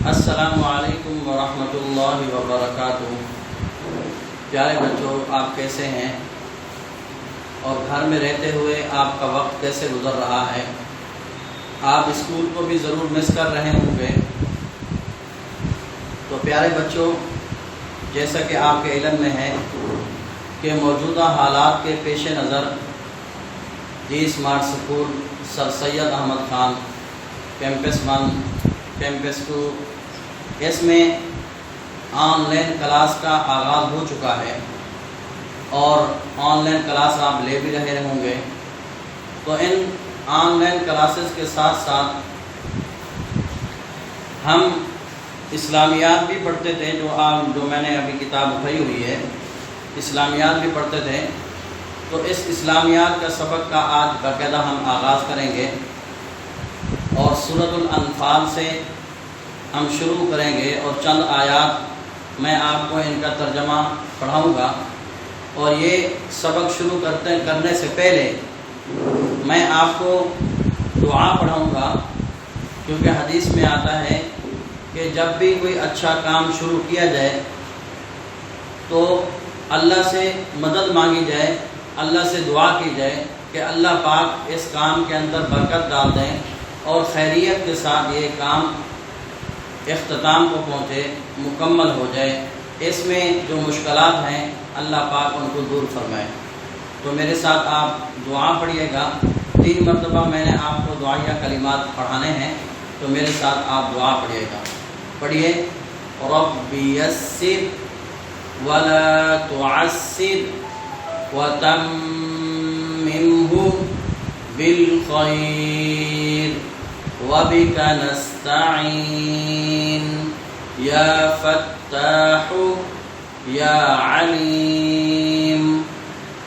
السلام علیکم ورحمۃ اللہ وبرکاتہ۔ پیارے بچوں، آپ کیسے ہیں اور گھر میں رہتے ہوئے آپ کا وقت کیسے گزر رہا ہے؟ آپ اسکول کو بھی ضرور مس کر رہے ہوں گے۔ تو پیارے بچوں، جیسا کہ آپ کے علم میں ہے کہ موجودہ حالات کے پیش نظر جی اسمارٹ اسکول سر سید احمد خان کیمپس 1 کیمپس 2 اس میں آن لائن کلاس کا آغاز ہو چکا ہے اور آن لائن کلاس آپ لے بھی رہے ہوں گے۔ تو ان آن لائن کلاسز کے ساتھ ساتھ ہم اسلامیات بھی پڑھتے تھے، جو میں نے ابھی کتاب اٹھائی ہوئی ہے، اسلامیات بھی پڑھتے تھے۔ تو اس اسلامیات کا سبق کا آج باقاعدہ ہم آغاز کریں گے اور سورۃ الانفال سے ہم شروع کریں گے اور چند آیات میں آپ کو ان کا ترجمہ پڑھاؤں گا۔ اور یہ سبق شروع کرنے سے پہلے میں آپ کو دعا پڑھاؤں گا، کیونکہ حدیث میں آتا ہے کہ جب بھی کوئی اچھا کام شروع کیا جائے تو اللہ سے مدد مانگی جائے، اللہ سے دعا کی جائے کہ اللہ پاک اس کام کے اندر برکت ڈال دیں اور خیریت کے ساتھ یہ کام اختتام کو پہنچے، مکمل ہو جائے۔ اس میں جو مشکلات ہیں اللہ پاک ان کو دور فرمائے۔ تو میرے ساتھ آپ دعا پڑھیے گا۔ 3 مرتبہ میں نے آپ کو دعائیہ کلمات پڑھانے ہیں، تو میرے ساتھ آپ دعا پڑھیے گا۔ پڑھیے، رب یسر ولا تعسر وتممه بالخير وبك نستعين يا فتاح يا عليم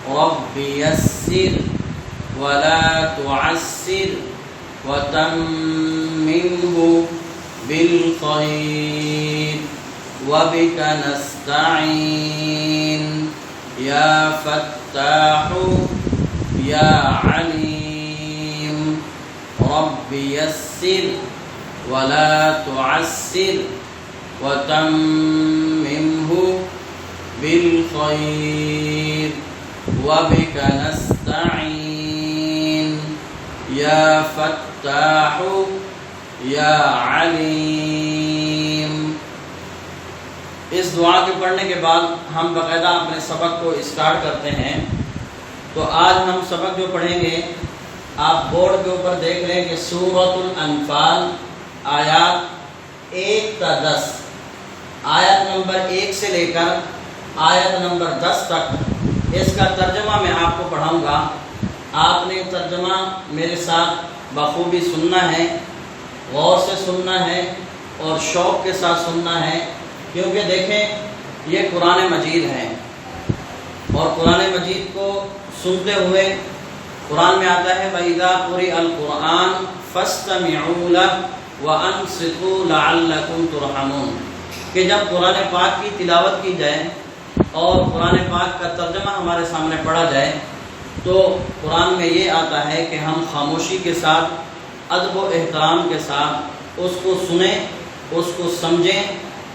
رب يسر ولا تعسر وتممه بالخير وبك نستعين يا فتاح يا عليم رب يسر ولا تعسر وتممه بالخير وبك نستعين يا فتاح يا عليم۔ اس دعا کے پڑھنے کے بعد ہم باقاعدہ اپنے سبق کو اسٹارٹ کرتے ہیں۔ تو آج ہم سبق جو پڑھیں گے، آپ بورڈ کے اوپر دیکھ رہے ہیں کہ سورۃ الانفال آیات 1 تا 10، آیت نمبر 1 سے لے کر آیت نمبر 10 تک اس کا ترجمہ میں آپ کو پڑھاؤں گا۔ آپ نے ترجمہ میرے ساتھ بخوبی سننا ہے، غور سے سننا ہے اور شوق کے ساتھ سننا ہے، کیونکہ دیکھیں یہ قرآن مجید ہے اور قرآن مجید کو سنتے ہوئے قرآن میں آتا ہے وَإِذَا قُرِئَ الْقُرْآنُ فَاسْتَمِعُوا لَهُ وَأَنصِتُوا لَعَلَّكُمْ تُرْحَمُونَ، کہ جب قرآن پاک کی تلاوت کی جائے اور قرآن پاک کا ترجمہ ہمارے سامنے پڑھا جائے تو قرآن میں یہ آتا ہے کہ ہم خاموشی کے ساتھ، ادب و احترام کے ساتھ اس کو سنیں، اس کو سمجھیں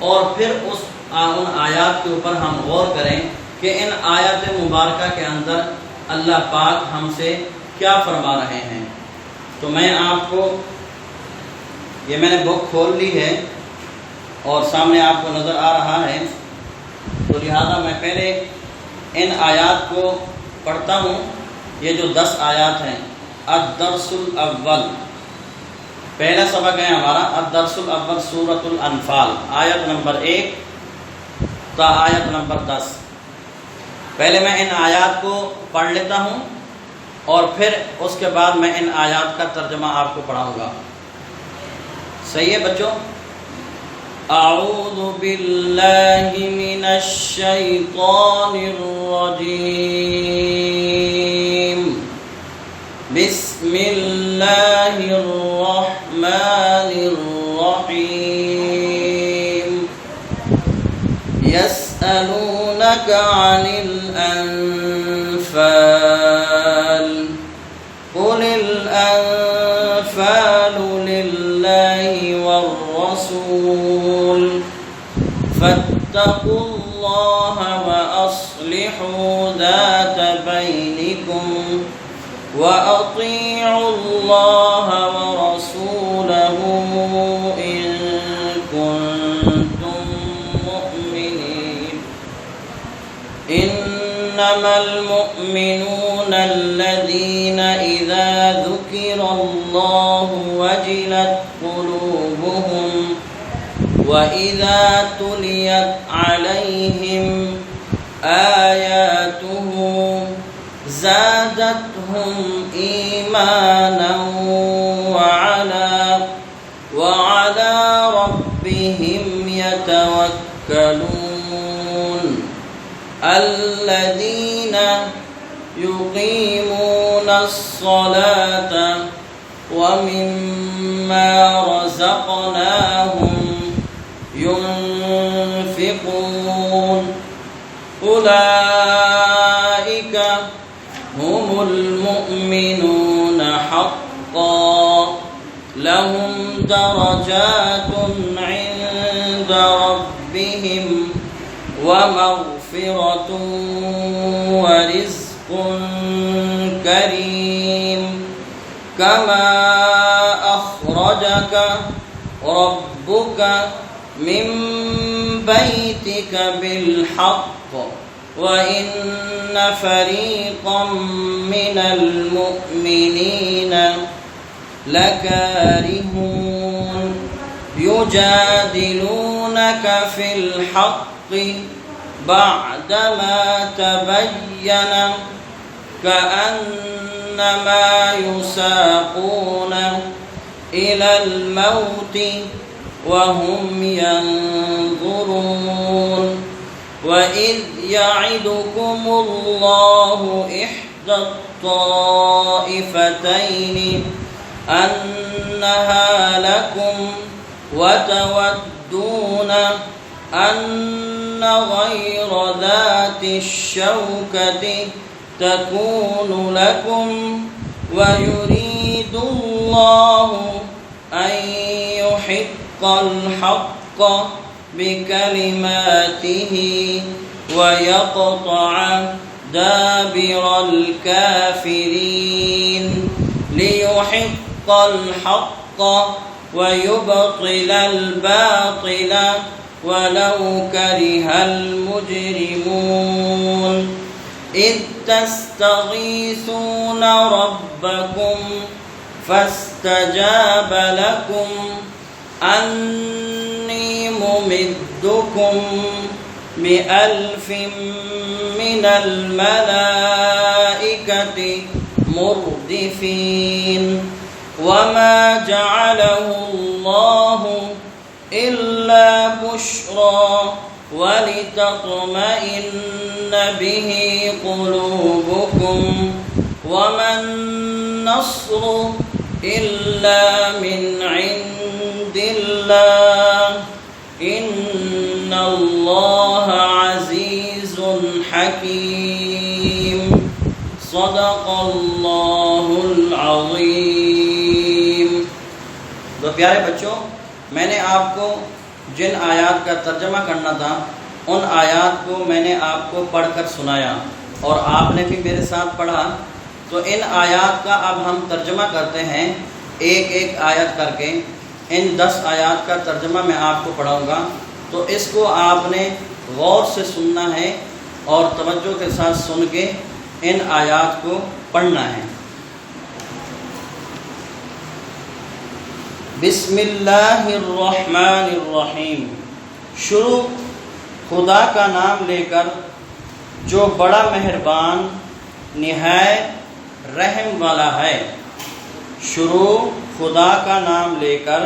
اور پھر ان آیات کے اوپر ہم غور کریں کہ ان آیات مبارکہ کے اندر اللہ پاک ہم سے کیا فرما رہے ہیں۔ تو میں آپ کو یہ میں نے بک کھول لی ہے اور سامنے آپ کو نظر آ رہا ہے، تو لہذا میں پہلے ان آیات کو پڑھتا ہوں۔ یہ جو 10 آیات ہیں، الدرس الاول، پہلا سبق ہے ہمارا الدرس الاول سورۃ الانفال، آیت نمبر 1 تا آیت نمبر 10۔ پہلے میں ان آیات کو پڑھ لیتا ہوں اور پھر اس کے بعد میں ان آیات کا ترجمہ آپ کو پڑھاؤں گا۔ صحیح ہے بچوں؟ اعوذ باللہ من الشیطان الرجیم، بسم اللہ الرحمن الرحیم، يسألونك عن الأنفال قل الأنفال لله والرسول والرسول فاتقوا الله وأصلحوا ذات بينكم وأطيعوا الله ورسوله إن كنتم مؤمنين إنما المؤمنون الذين إذا ذكر الله وجلت قلوبهم وإذا تليت عليهم آياته زادتهم إيمانا وعلى ربهم يتوكلون الذين يقيمون الصلاة ومما رزقناهم ينفقون أولئك هم المؤمنون حقا لهم درجات عند ربهم ومغفرة ورزق كريم كما أخرجك ربك من بيتك بالحق وإن فريقا من المؤمنين لكارهون يجادلونك في الحق بعدما تبين كأنما يساقون إلى الموت وهم ينظرون وإذ يعدكم الله إحدى الطائفتين أنها لكم وتودون أن غير ذات الشوكة تكون لكم ويريد الله أن يحق الحق بكلماته ويقطع دابر الكافرين ليحق الحق ويبطل الباطل ولو كره المجرمون إذ تستغيثون ربكم فاستجاب لكم أني ممدكم ب1000 من الملائكة مردفين وما جعله الله إلا بشرى ولتطمئن به قلوبكم وما النصر إلا من عند الله إن الله عزيز حكيم صدق اللہ العظیم۔ تو پیارے بچوں، میں نے آپ کو جن آیات کا ترجمہ کرنا تھا ان آیات کو میں نے آپ کو پڑھ کر سنایا اور آپ نے بھی میرے ساتھ پڑھا۔ تو ان آیات کا اب ہم ترجمہ کرتے ہیں ایک ایک آیت کر کے۔ ان 10 آیات کا ترجمہ میں آپ کو پڑھاؤں گا، تو اس کو آپ نے غور سے سننا ہے اور توجہ کے ساتھ سن کے ان آیات کو پڑھنا ہے۔ بسم اللہ الرحمن الرحیم۔ شروع خدا کا نام لے کر جو بڑا مہربان نہایت رحم والا ہے۔ شروع خدا کا نام لے کر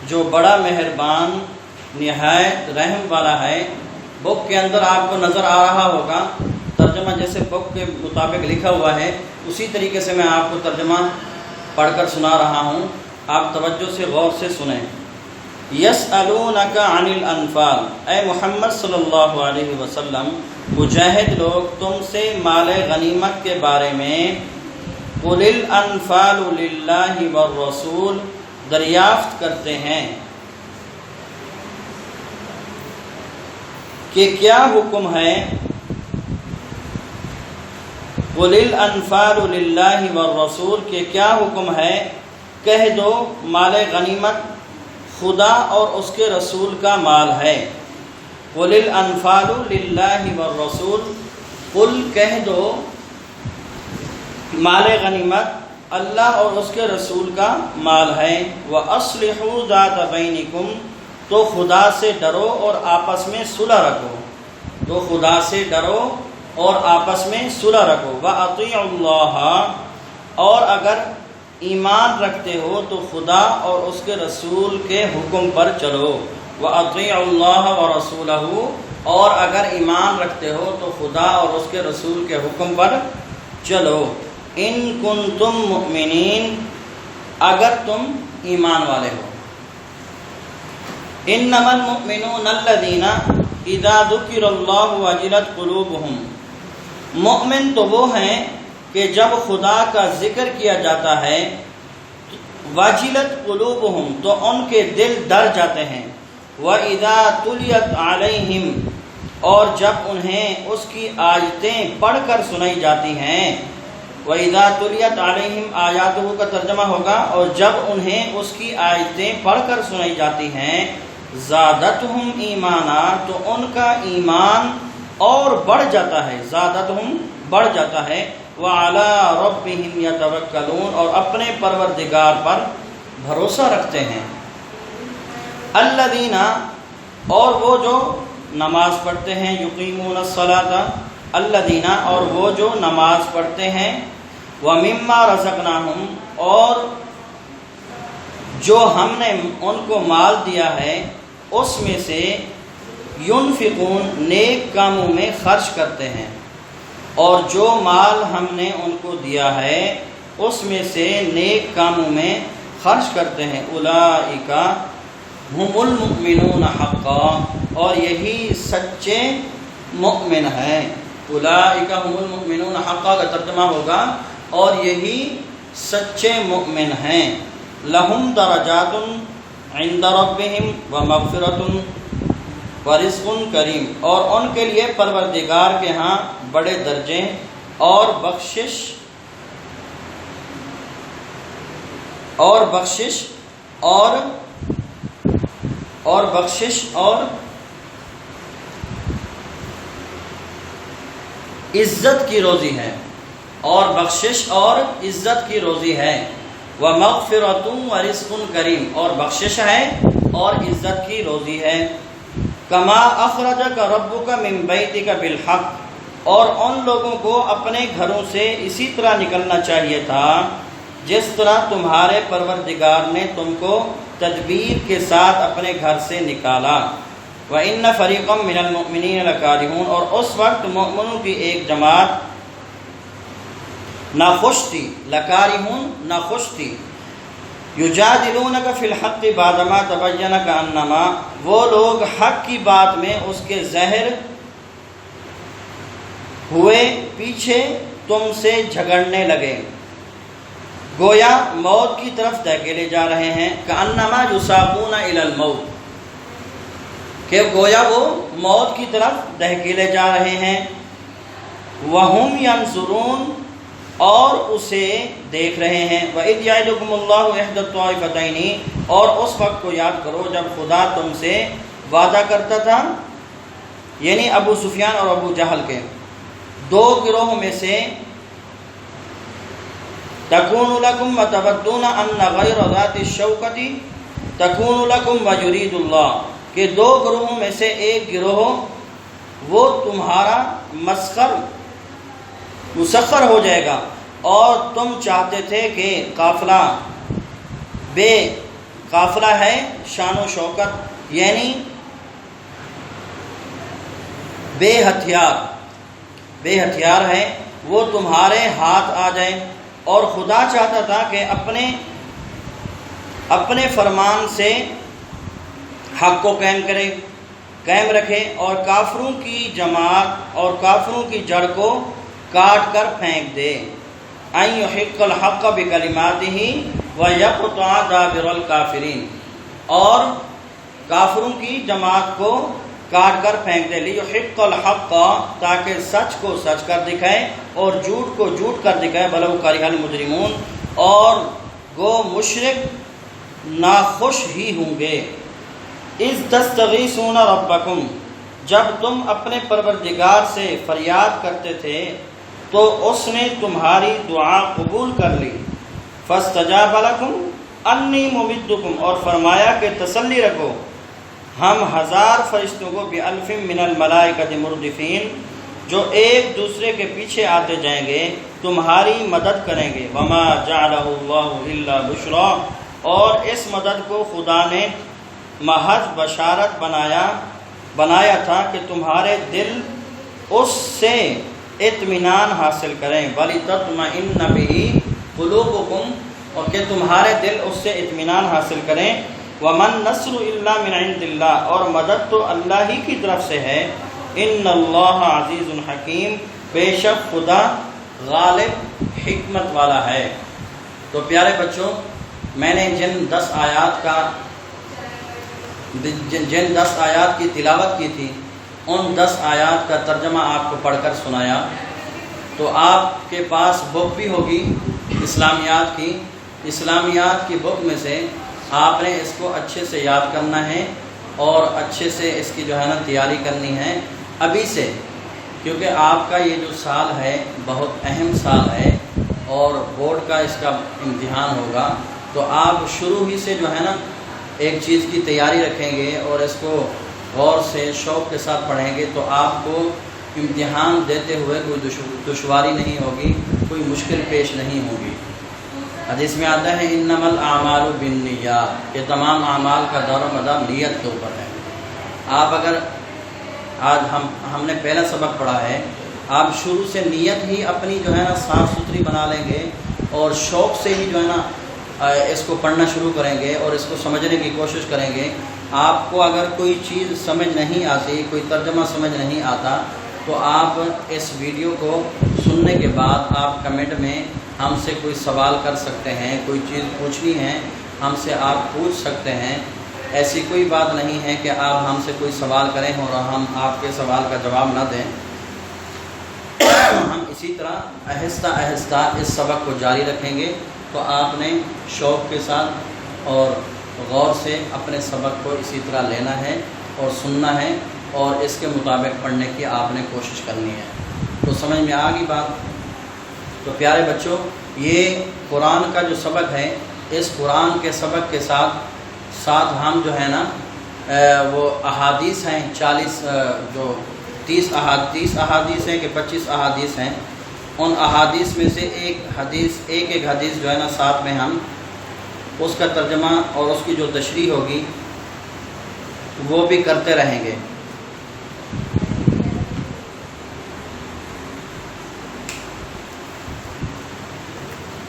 جو بڑا مہربان نہایت رحم والا ہے۔ بک کے اندر آپ کو نظر آ رہا ہوگا ترجمہ جیسے بک کے مطابق لکھا ہوا ہے اسی طریقے سے میں آپ کو ترجمہ پڑھ کر سنا رہا ہوں، آپ توجہ سے غور سے سنیں۔ یسألونک عن الانفال، اے محمد صلی اللہ علیہ وسلم مجاہد لوگ تم سے مال غنیمت کے بارے میں قل الانفال للہ والرسول دریافت کرتے ہیں کہ کیا حکم ہے، قُلِ الْأَنْفَالُ لِلَّهِ وَالرَّسُولِ کہ کیا حکم ہے، کہہ دو مال غنیمت خدا اور اس کے رسول کا مال ہے۔ قُلِ الْأَنْفَالُ لِلَّهِ وَالرَّسُولِ قل کہہ دو مال غنیمت اللہ اور اس کے رسول کا مال ہے۔ وَأَصْلِحُوا ذَاتَ بَيْنِكُمْ تو خدا سے ڈرو اور آپس میں صلح رکھو، تو خدا سے ڈرو اور آپس میں صلح رکھو۔ وَأَطِيعُوا اللَّهَ اور اگر ایمان رکھتے ہو تو خدا اور اس کے رسول کے حکم پر چلو۔ وَأَطِيعُوا اللَّهَ وَرَسُولَهُ اور اگر ایمان رکھتے ہو تو خدا اور اس کے رسول کے حکم پر چلو۔ ان کنتم مؤمنین اگر تم ایمان والے ہو۔ انما المؤمنون الذین اذا ذکر اللہ وجلت قلوبہم مؤمن تو وہ ہیں کہ جب خدا کا ذکر کیا جاتا ہے وجلت قلوبہم تو ان کے دل ڈر جاتے ہیں۔ وَإِذَا تُلِيَتْ عَلَيْهِمْ اور جب انہیں اس کی آیتیں پڑھ کر سنائی جاتی ہیں۔ وَإِذَا تُلِيَتْ عَلَيْهِمْ آیاتُهُ کا ترجمہ ہوگا اور جب انہیں اس کی آیتیں پڑھ کر سنائی جاتی ہیں زادتہم ایمانا تو ان کا ایمان اور بڑھ جاتا ہے، زادتہم بڑھ جاتا ہے۔ وَعَلَىٰ رَبِّهِمْ يَتَوَكَّلُونَ اور اپنے پروردگار پر بھروسہ رکھتے ہیں۔ الذین اور وہ جو نماز پڑھتے ہیں، یقیمون الصلاۃ الذین اور وہ جو نماز پڑھتے ہیں، وَمِمَّا رَزَقْنَاهُمْ اور جو ہم نے ان کو مال دیا ہے اس میں سے ينفقون نیک کاموں میں خرچ کرتے ہیں، اور جو مال ہم نے ان کو دیا ہے اس میں سے نیک کاموں میں خرچ کرتے ہیں۔ اولئک ہم المؤمنون حقا اور یہی سچے مؤمن ہیں۔ اولئک ہم المؤمنون حقا کا ترجمہ ہوگا اور یہی سچے مؤمن ہیں۔ لہم درجات عند ربہم ومغفرۃ ورزق کریم اور ان کے لیے پروردگار کے ہاں بڑے درجے اور بخشش اور عزت کی روزی ہے، اور بخشش اور عزت کی روزی ہے۔ وَمَغْفِرَةٌ وَرِزْقٌ کریم اور بخشش ہے اور عزت کی روزی ہے۔ کما اخرجک ربک من بیتک بالحق اور ان لوگوں کو اپنے گھروں سے اسی طرح نکلنا چاہیے تھا جس طرح تمہارے پروردگار نے تم کو تدبیر کے ساتھ اپنے گھر سے نکالا۔ وَإِنَّ فَرِيقًا مِّنَ الْمُؤْمِنِينَ لَكَارِهُونَ اور اس وقت مؤمنوں کی ایک جماعت ناخوش تھی، لکارہون ناخوش تھی۔ یجادلونک فی الحق بعدما تبین کأنما وہ لوگ حق کی بات میں اس کے ظاہر ہوئے پیچھے تم سے جھگڑنے لگے، گویا موت کی طرف دھکیلے جا رہے ہیں۔ کأنما یساقون الی الموت کہ گویا وہ موت کی طرف دھکیلے جا رہے ہیں۔ وہم ینظرون اور اسے دیکھ رہے ہیں۔ وَإِذْ يَعِدُكُمُ اللَّهُ إِحْدَى الطَّائِفَتَيْنِ اور اس وقت کو یاد کرو جب خدا تم سے وعدہ کرتا تھا، یعنی ابو سفیان اور ابو جہل کے دو گروہوں میں سے، تَكُونُ لَكُمْ وَتَوَدُّونَ أَنَّ غَيْرَ ذَاتِ الشَّوْكَةِ تَكُونُ لَكُمْ وَيُرِيدُ اللَّهُ کہ دو گروہوں میں سے ایک گروہ وہ تمہارا مسخر ہو جائے گا، اور تم چاہتے تھے کہ قافلہ ہے شان و شوکت یعنی بے ہتھیار ہے وہ تمہارے ہاتھ آ جائے، اور خدا چاہتا تھا کہ اپنے فرمان سے حق کو قائم رکھے اور کافروں کی جماعت اور کافروں کی جڑ کو کاٹ کر پھینک دے۔ ان یحق الحق بکلماتہ ویقطع دابر الکافرین اور کافروں کی جماعت کو کاٹ کر پھینک دے، لیحق الحق، تاکہ سچ کو سچ کر دکھائے اور جھوٹ کو جھوٹ کر دکھائے، ولو کرہ المجرمون، اور گو مشرک ناخوش ہی ہوں گے۔ اذ تستغیثون ربکم، جب تم اپنے پروردگار سے فریاد کرتے تھے تو اس نے تمہاری دعا قبول کر لی۔ فاستجاب لکم انی ممدکم، اور فرمایا کہ تسلی رکھو ہم 1000 فرشتوں کو بألف من الملائکۃ مردفین، جو ایک دوسرے کے پیچھے آتے جائیں گے تمہاری مدد کریں گے۔ وما جعلہ اللہ الا بشرا، اور اس مدد کو خدا نے محض بشارت بنایا تھا کہ تمہارے دل اس سے اطمینان حاصل کریں، وَلِتَطْمَئِنَّ بِهِ قُلُوبُكُمْ، اور کہ تمہارے دل اس سے اطمینان حاصل کریں۔ وَمَن نَّصْرُ إِلَّا مِنْ عِنْدِ اللَّهِ، اور مدد تو اللہ ہی کی طرف سے ہے۔ إِنَّ اللَّهَ عَزِيزٌ حَكِيمٌ، بے شک خدا غالب حکمت والا ہے۔ تو پیارے بچوں، میں نے جن 10 آیات کی تلاوت کی تھی، ان 10 آیات کا ترجمہ آپ کو پڑھ کر سنایا۔ تو آپ کے پاس بک بھی ہوگی اسلامیات کی بک میں سے آپ نے اس کو اچھے سے یاد کرنا ہے اور اچھے سے اس کی جو ہے نا تیاری کرنی ہے ابھی سے، کیونکہ آپ کا یہ جو سال ہے بہت اہم سال ہے اور بورڈ کا اس کا امتحان ہوگا، تو آپ شروع ہی سے جو ہے نا ایک چیز کی تیاری رکھیں گے اور اس کو غور سے شوق کے ساتھ پڑھیں گے تو آپ کو امتحان دیتے ہوئے کوئی دشواری نہیں ہوگی، کوئی مشکل پیش نہیں ہوگی۔ حدیث میں آتا ہے انما الاعمال بالنیات، کہ تمام اعمال کا دار و مدار نیت کے اوپر ہے۔ آپ اگر آج ہم نے پہلا سبق پڑھا ہے، آپ شروع سے نیت ہی اپنی جو ہے نا صاف ستھری بنا لیں گے اور شوق سے ہی جو ہے نا اس کو پڑھنا شروع کریں گے اور اس کو سمجھنے کی کوشش کریں گے۔ آپ کو اگر کوئی چیز سمجھ نہیں آتی، کوئی ترجمہ سمجھ نہیں آتا، تو آپ اس ویڈیو کو سننے کے بعد آپ کمنٹ میں ہم سے کوئی سوال کر سکتے ہیں، کوئی چیز پوچھنی ہے ہم سے آپ پوچھ سکتے ہیں۔ ایسی کوئی بات نہیں ہے کہ آپ ہم سے کوئی سوال کریں اور ہم آپ کے سوال کا جواب نہ دیں۔ ہم اسی طرح آہستہ آہستہ اس سبق کو جاری رکھیں گے، تو آپ نے شوق کے ساتھ اور غور سے اپنے سبق کو اسی طرح لینا ہے اور سننا ہے اور اس کے مطابق پڑھنے کی آپ نے کوشش کرنی ہے۔ تو سمجھ میں آ گئی بات؟ تو پیارے بچوں، یہ قرآن کا جو سبق ہے، اس قرآن کے سبق کے ساتھ ہم جو ہے نا وہ احادیث ہیں 30 احادیث ہیں کہ 25 احادیث ہیں، ان احادیث میں سے ایک حدیث جو ہے نا ساتھ میں ہم اس کا ترجمہ اور اس کی جو تشریح ہوگی وہ بھی کرتے رہیں گے۔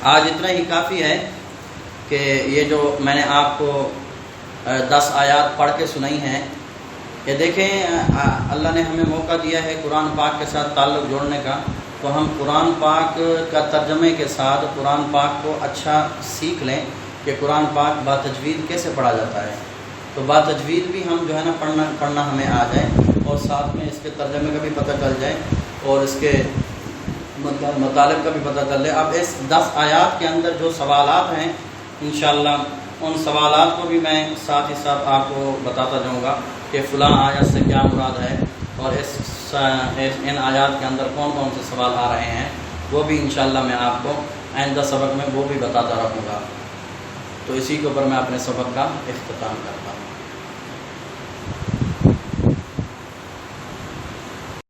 آج اتنا ہی کافی ہے کہ یہ جو میں نے آپ کو 10 آیات پڑھ کے سنائی ہیں، یہ دیکھیں اللہ نے ہمیں موقع دیا ہے قرآن پاک کے ساتھ تعلق جوڑنے کا، تو ہم قرآن پاک کا ترجمے کے ساتھ قرآن پاک کو اچھا سیکھ لیں کہ قرآن پاک باتجوید کیسے پڑھا جاتا ہے۔ تو باتجوید بھی ہم جو ہے نا پڑھنا ہمیں آ جائے اور ساتھ میں اس کے ترجمے کا بھی پتہ چل جائے اور اس کے مطالب کا بھی پتہ چل جائے۔ اب اس 10 آیات کے اندر جو سوالات ہیں انشاءاللہ ان سوالات کو بھی میں ساتھ ہی ساتھ آپ کو بتاتا جاؤں گا کہ فلاں آیت سے کیا مراد ہے اور ان آیات کے اندر کون کون سے سوال آ رہے ہیں، وہ بھی انشاءاللہ میں آپ کو آئندہ سبق میں وہ بھی بتاتا رہوں گا۔ تو اسی کے اوپر میں اپنے سبق کا اختتام کرتا ہوں۔